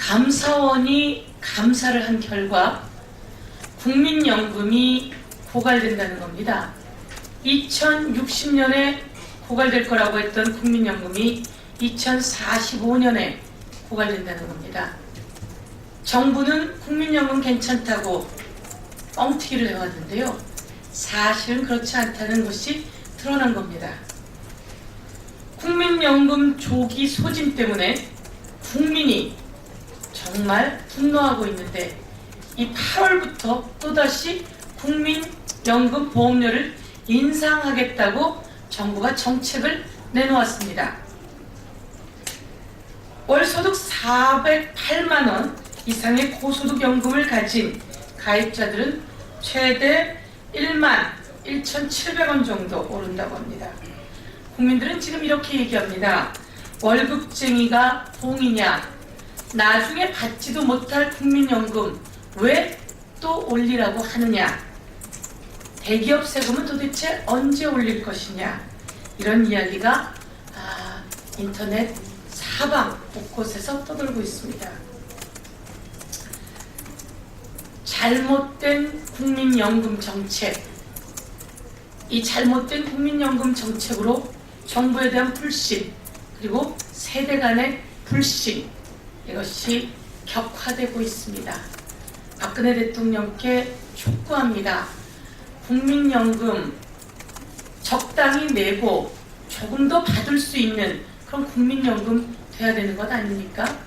감사원이 감사를 한 결과 국민연금이 고갈된다는 겁니다. 2060년에 고갈될 거라고 했던 국민연금이 2045년에 고갈된다는 겁니다. 정부는 국민연금 괜찮다고 뻥튀기를 해왔는데요. 사실은 그렇지 않다는 것이 드러난 겁니다. 국민연금 조기 소진 때문에 국민이 정말 분노하고 있는데 이 8월부터 또다시 국민연금 보험료를 인상하겠다고 정부가 정책을 내놓았습니다. 월소득 408만원 이상의 고소득연금을 가진 가입자들은 최대 1만 1,700원 정도 오른다고 합니다. 국민들은 지금 이렇게 얘기합니다. 월급쟁이가 봉이냐? 나중에 받지도 못할 국민연금 왜 또 올리라고 하느냐? 대기업 세금은 도대체 언제 올릴 것이냐? 이런 이야기가 인터넷 사방 곳곳에서 떠돌고 있습니다. 잘못된 국민연금 정책, 이 잘못된 국민연금 정책으로 정부에 대한 불신 그리고 세대 간의 불신, 이것이 격화되고 있습니다. 박근혜 대통령께 촉구합니다. 국민연금 적당히 내고 조금 더 받을 수 있는 그런 국민연금 돼야 되는 것 아닙니까?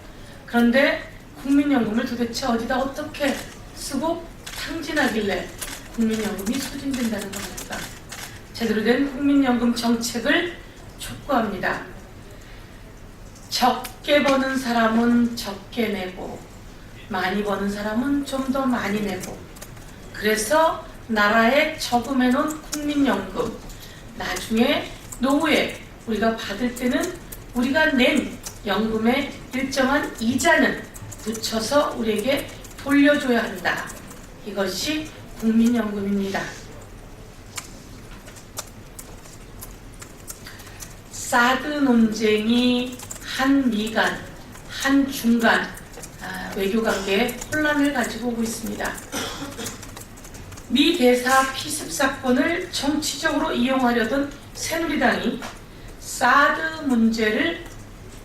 그런데 국민연금을 도대체 어디다 어떻게 쓰고 탕진하길래 국민연금이 소진된다는 겁니까? 제대로 된 국민연금 정책을 촉구합니다. 적게 버는 사람은 적게 내고 많이 버는 사람은 좀 더 많이 내고, 그래서 나라에 저금해 놓은 국민연금, 나중에 노후에 우리가 받을 때는 우리가 낸 연금의 일정한 이자는 붙여서 우리에게 돌려줘야 한다. 이것이 국민연금입니다. 사드 논쟁이 한 미간, 한 중간 외교관계에 혼란을 가지고 오고 있습니다. 미 대사 피습 사건을 정치적으로 이용하려던 새누리당이 사드 문제를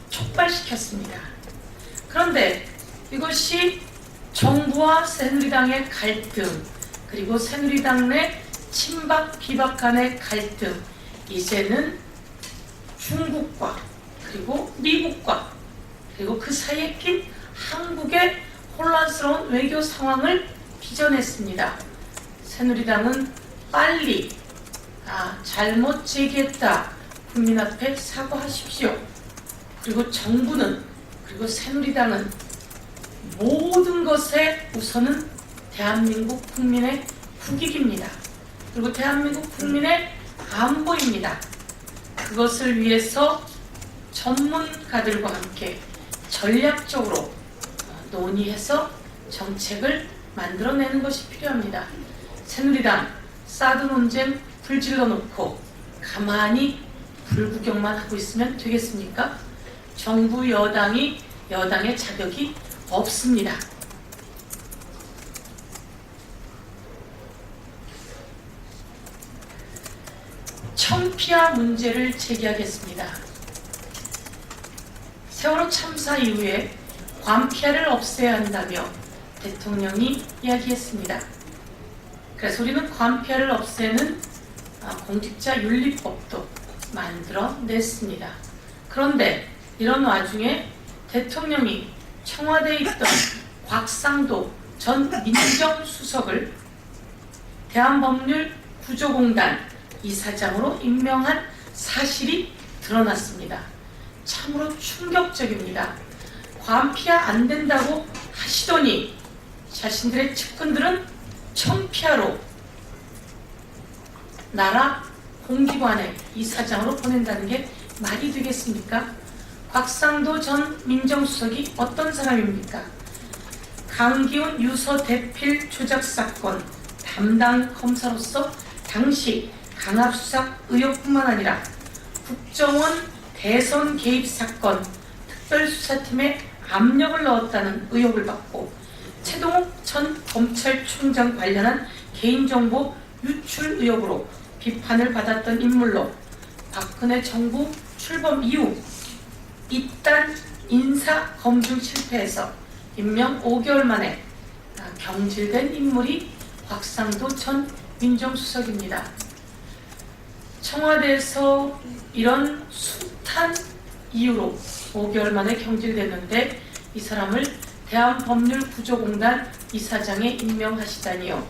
촉발시켰습니다. 그런데 이것이 정부와 새누리당의 갈등, 그리고 새누리당 내 친박 비박 간의 갈등, 이제는 중국과 그리고 미국과 그리고 그 사이에 낀 한국의 혼란스러운 외교 상황을 빚어냈습니다. 새누리당은 빨리 잘못 제기했다, 국민 앞에 사과하십시오. 그리고 정부는, 그리고 새누리당은 모든 것에 우선은 대한민국 국민의 국익입니다. 그리고 대한민국 국민의 안보입니다. 그것을 위해서 전문가들과 함께 전략적으로 논의해서 정책을 만들어내는 것이 필요합니다. 새누리당 사드 논쟁 불질러 놓고 가만히 불구경만 하고 있으면 되겠습니까? 정부 여당이 여당의 자격이 없습니다. 청피아 문제를 제기하겠습니다. 세월호 참사 이후에 관피아를 없애야 한다며 대통령이 이야기했습니다. 그래서 우리는 관피아를 없애는 공직자윤리법도 만들어냈습니다. 그런데 이런 와중에 대통령이 청와대에 있던 곽상도 전 민정수석을 대한법률구조공단 이사장으로 임명한 사실이 드러났습니다. 참으로 충격적입니다. 관피아 안 된다고 하시더니 자신들의 측근들은 청피아로 나라 공기관의 이사장으로 보낸다는 게 말이 되겠습니까? 곽상도 전 민정수석이 어떤 사람입니까? 강기훈 유서 대필 조작 사건 담당 검사로서 당시 강압수사 의혹뿐만 아니라 국정원 대선 개입 사건 특별수사팀의 압력을 넣었다는 의혹을 받고 최동욱 전 검찰총장 관련한 개인정보 유출 의혹으로 비판을 받았던 인물로 박근혜 정부 출범 이후 잇단 인사검증 실패에서 임명 5개월 만에 경질된 인물이 곽상도 전 민정수석입니다. 청와대에서 이런 숱한 이유로 5개월 만에 경질됐는데 이 사람을 대한법률구조공단 이사장에 임명하시다니요.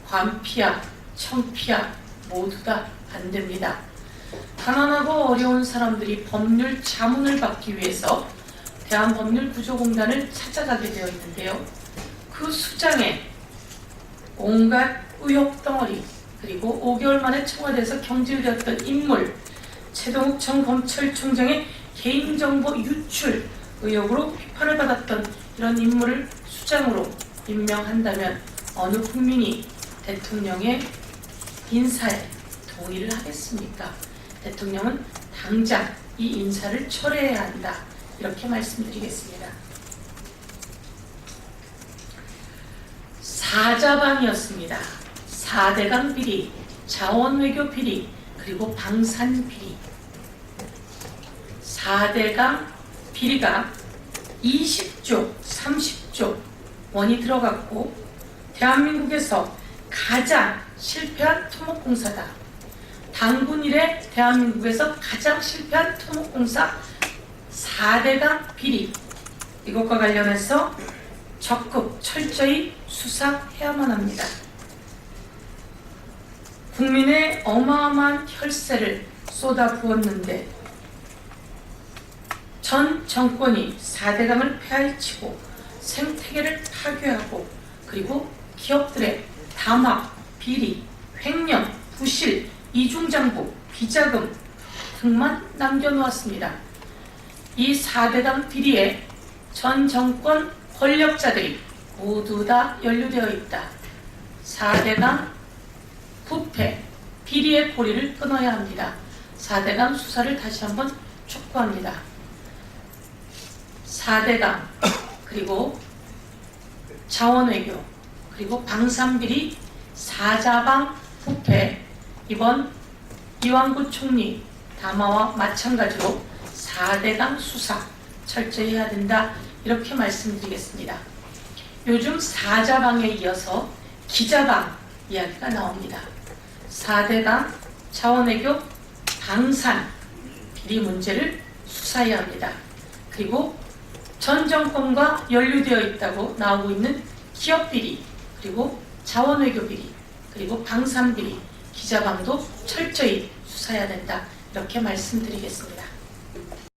관피야, 청피야 모두 다 안됩니다. 가난하고 어려운 사람들이 법률 자문을 받기 위해서 대한법률구조공단을 찾아가게 되어 있는데요. 그 수장에 온갖 의혹 덩어리, 그리고 5개월 만에 청와대에서 경질되었던 인물, 최동욱 전 검찰총장의 개인정보 유출 의혹으로 비판을 받았던 이런 인물을 수장으로 임명한다면 어느 국민이 대통령의 인사에 동의를 하겠습니까? 대통령은 당장 이 인사를 철회해야 한다. 이렇게 말씀드리겠습니다. 사자방이었습니다. 4대강 비리, 자원외교 비리, 그리고 방산 비리. 4대강 비리가 20조, 30조 원이 들어갔고 대한민국에서 가장 실패한 토목공사다. 당군 이래 대한민국에서 가장 실패한 토목공사 4대강 비리, 이것과 관련해서 적극 철저히 수사해야만 합니다. 국민의 어마어마한 혈세를 쏟아부었는데 전 정권이 4대강을 폐하치고 생태계를 파괴하고 그리고 기업들의 담합, 비리, 횡령, 부실, 이중장부, 비자금 등만 남겨놓았습니다. 이 4대강 비리에 전 정권 권력자들이 모두 다 연루되어 있다. 4대강 부패, 비리의 고리를 끊어야 합니다. 4대강 수사를 다시 한번 촉구합니다. 4대강, 그리고 자원외교, 그리고 방산비리, 사자방 부패, 이번 이완구 총리 담화와 마찬가지로 4대강 수사 철저히 해야 된다. 이렇게 말씀드리겠습니다. 요즘 사자방에 이어서 기자방 이야기가 나옵니다. 4대강, 자원외교, 방산, 비리 문제를 수사해야 합니다. 그리고 전 정권과 연루되어 있다고 나오고 있는 기업비리, 그리고 자원외교 비리, 그리고 방산 비리, 기자방도 철저히 수사해야 된다. 이렇게 말씀드리겠습니다.